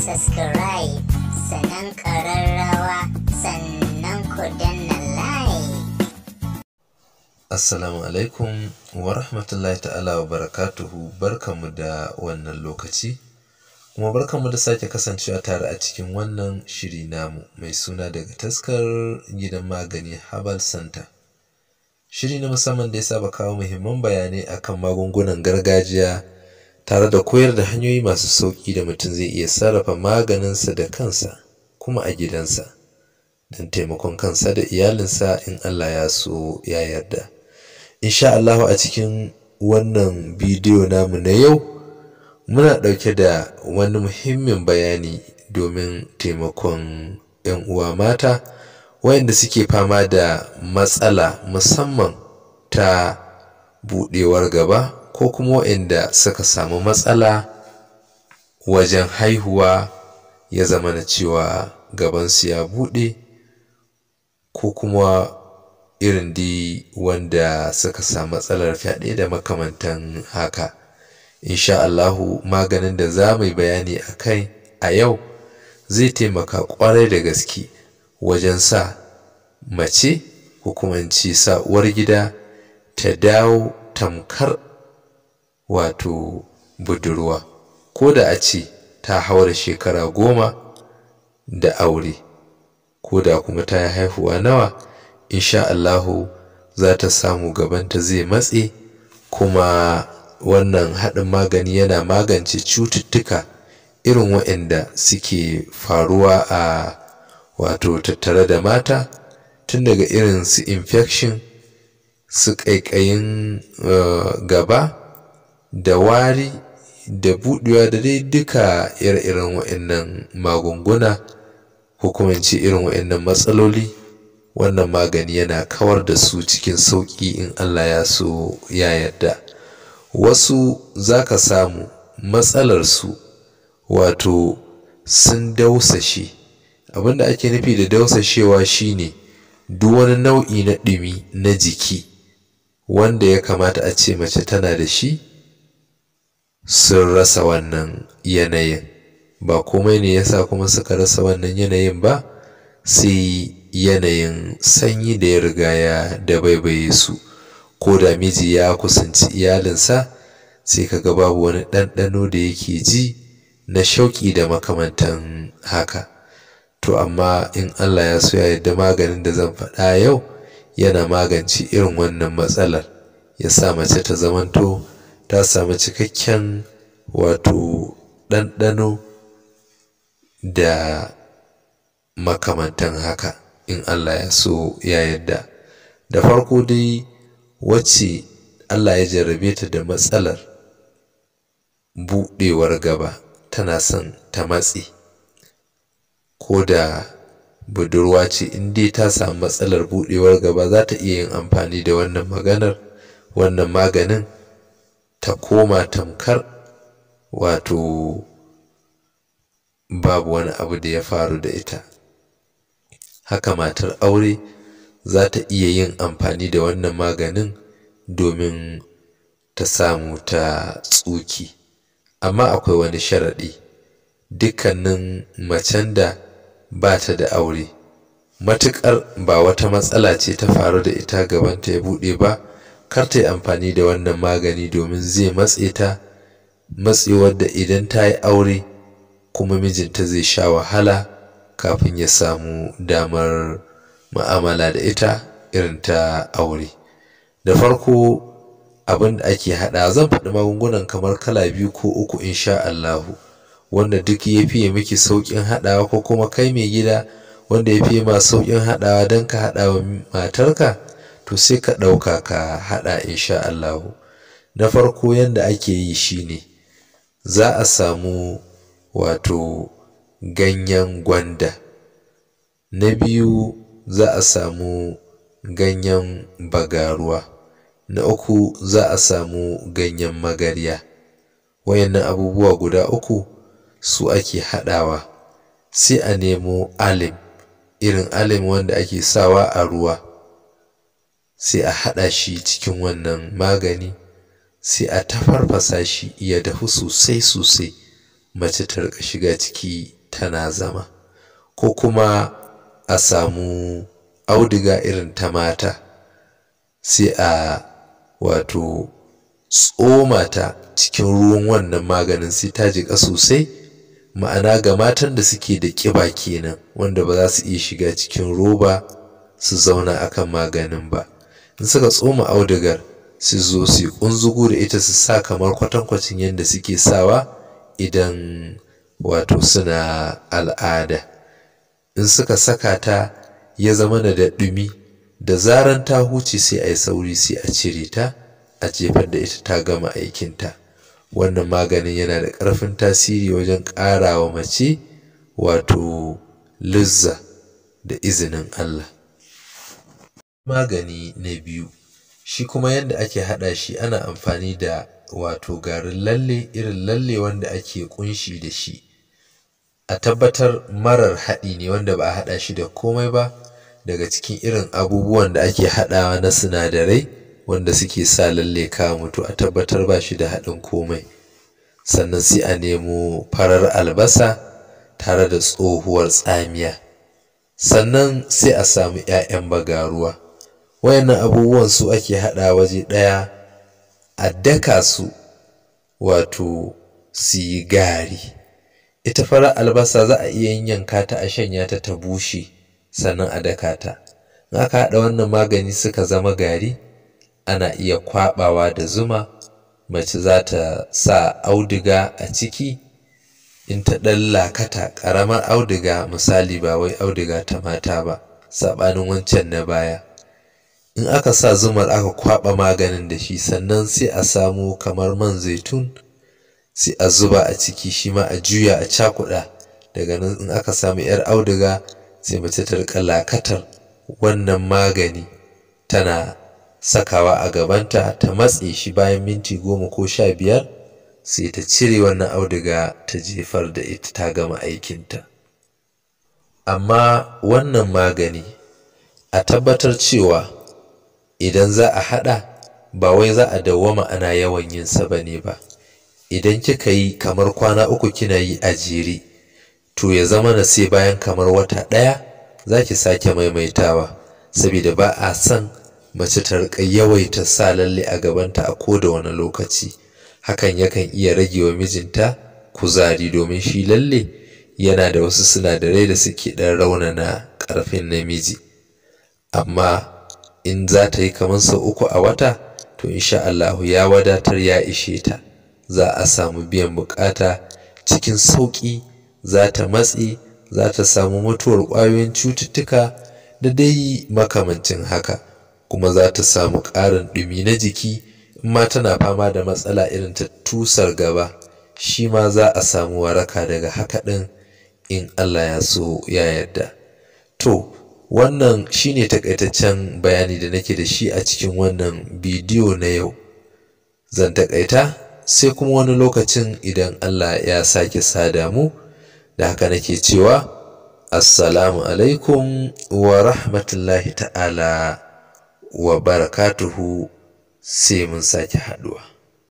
subscribe sannan ƙararrawa sannan ku danna like. Assalamu alaikum wa rahmatullahi ta'ala wa barakatuhu. Barkanmu da wannan lokaci kuma barkanmu da sake kasancewa tare a cikin wannan shiri namu mai suna daga taskar gidan magani Herbal Center. Shiri na musamman da ya saba kawo muhimman bayanai akan magungunan gargajiya tare da koyar da hanyoyi masu sauƙi da mutum zai iya sarrafa maganinsa da kansa kuma a gidansa don taimakon kansa da iyalinsa in Allah ya so ya yarda. Insha Allah a cikin wannan bidiyo namu na yau muna ɗauke da wani muhimmin bayani domin taimakon 'yan uwa mata wayanda suke fama da matsala musamman ta buɗewar gaba ko kuma wayanda suka samu matsala wajen haihuwa ya zama na cewa gabansu ya buɗe ko kuma irin dai wanda suka samu matsalar fyaɗe da makamantan haka. Insha Allahu maganin da za mu yi bayani a kai a yau zai taimaka ƙwarai da gaske wajen sa mace ko kuma in ce sa uwar gida ta dawo tamkar wato budurwa ko da a ce ta haura shekara 10 da aure ko da kuma ta yi haihuwa nawa. Insha Allahu za ta samu gabanta zai matse kuma wannan haɗin magani yana magance cututtuka irin waɗanda suke faruwa a wato tattare da mata tun daga irin su infection, su ƙaiƙayin gaba da wari da buɗewa da dai duka ire-iren waɗannan magunguna ko kuma in ce irin waɗannan matsaloli. Wannan magani yana kawar da su cikin sauƙi in Allah ya so ya yarda. Wasu za ka samu matsalarsu wato sun dausashe. Abinda ake nufi da dausashewa shine duk wani nau'i na ɗumi na jiki wanda ya kamata a ce mace tana da shi sun rasa wannan yanayin. Ba komai ne yasa kuma suka rasa wannan yanayin ba sai yanayin sanyi da ya riga ya dabaibaye su. Ko da miji ya kusanci iyalinsa sai kaga babu wani ɗanɗano da yake ji na shauƙi da makamantan haka. To amma in Allah ya so ya yarda maganin da zan faɗa yau yana magance irin wannan matsalar, ya sa mace ta zamanto ta samu cikakken wato ɗanɗano da makamantan haka in Allah ya so ya yarda. Da farko dai wacce Allah ya jarrabe ta da matsalar buɗewar gaba tana son ta matse ko da budurwa ce, in dai ta samu matsalar buɗewar gaba za ta iya yin amfani da wannan maganin ta koma tamkar wato babu wani abu da ya faru da ita. Haka matar aure za ta iya yin amfani da wannan maganin domin ta samu ta tsuki. Amma akwai wani sharaɗi: dukkanin macen da ba ta da aure matuƙar ba wata matsala ce ta faru da ita gabanta ya buɗe ba, kar ta yi amfani da wannan magani domin zai matse ta matsewar da idan ta yi aure kuma mijinta zai sha wahala kafin ya samu damar mu'amala da ita irin ta aure. Da farko abin da ake haɗa, zan faɗi magungunan kamar kala 2 ko 3 insha Allahu, wanda duk ya fiye miki sauƙin haɗawa ko kuma kai mai gida wanda ya fiye ma sauƙin haɗawa don ka haɗa wa matarka to sai ka ɗauka ka haɗa insha Allahu. Na farko yanda ake yi shine za a samu wato ganyen gwanda. Na biyu za a samu ganyen bagaruwa. Na uku za a samu ganyen magarya. Wayannan abubuwa guda 3 su ake haɗawa. Sai a nemo alim, irin alim wanda ake sawa a ruwa, sai a haɗa shi cikin wannan magani, sai a tafarfasa shi ya dahu sosai sosai. mace ta rika shiga ciki tana zama, ko kuma a samu auduga irin ta mata sai a wato tsoma ta cikin ruwan wannan maganin sai ta jiƙa sosai, ma'ana ga matan da suke da ƙiba kenan, wanda ba za su iya shiga cikin roba su zauna akan maganin ba. In suka tsoma audugar su zo su yi ƙunzugu da ita, su sa kamar kwatankwacin yadda suke sawa idan wato suna al'ada. In suka saka ta ya zama da ɗumi, da zaran ta huce sai a yi sauri sai a cire ta a jefar da ita, ta gama aikinta. Wannan maganin yana da ƙarfin tasiri wajen ƙara wa mace wato lizza da izinin Allah. Magani na biyu, shi kuma yadda ake haɗa shi, ana amfani da wato garin lalle, irin lalle wanda ake ƙunshi da shi. A tabbatar marar haɗi ne, wanda ba a haɗa shi da komai ba daga cikin irin abubuwan da ake haɗawa na sinadarai wanda suke sa lalle ka mutu. A tabbatar ba shi da haɗin komai. Sannan sai a nemo farar albasa tare da tsohuwar tsamiya. Sannan sai a samu 'ya'yan bagaruwa. Wayannan abubuwan su ake haɗa waje ɗaya, a daka su wato su yi gari. Ita farar albasa za a iya yanka ta a shanya ta ta bushe sannan a daka ta. In aka haɗa wannan magani suka zama gari, ana iya kwaɓawa da zuma. Mace za ta sa auduga a ciki, in ta ɗan lakata ƙaramar auduga, misali ba wai auduga ta mata ba, saɓanin wancan na baya. In aka sa zumar aka kwaɓa maganin da shi, sannan sai a samo kamar man zaitun sai a zuba a ciki, shi ma a juya a cakuɗa. Daga nan in aka samu 'yar auduga sai mace ta riƙa lakatar wannan magani tana sakawa a gabanta, ta matse shi bayan minti 10 ko 15 sai ta cire wannan auduga ta jefar da ita, ta gama aikinta. Amma wannan magani a tabbatar cewa idan za a haɗa, ba wai za a dawwama ana yawan yin sa bane ba. Idan kika yi kamar kwana 3 kina yi a jere, to ya zama na sai bayan kamar wata ɗaya za ki sake maimaitawa, saboda ba a son mace ta riƙa yawaita sa lalle a gabanta a koda wani lokaci. Hakan yakan iya rage wa mijinta kuzari, domin shi lalle yana da wasu sinadarai da suke ɗan raunana ƙarfin namiji. Amma in za ta yi kamar sau 3 a wata, to insha Allahu ya wadatar, ya ishe ta. Za a samu biyan buƙata cikin sauƙi, za ta matse, za ta samu mutuwar ƙwayoyin cututtuka da dai makamancin haka, kuma za ta samu ƙarin ɗumi na jiki. In ma tana fama da matsala irin ta tusar gaba, shi ma za a samu waraka daga haka ɗin in Allah ya so ya yarda. To wannan shine takaitaccen bayani da nake da shi a cikin wannan bidiyo na yau. Zan takaita sai kuma wani lokacin idan Allah ya sake sada mu. Da haka nake cewa assalamu alaikum wa rahmatullahi ta'ala wa barakatuhu, sai mun sake haɗuwa.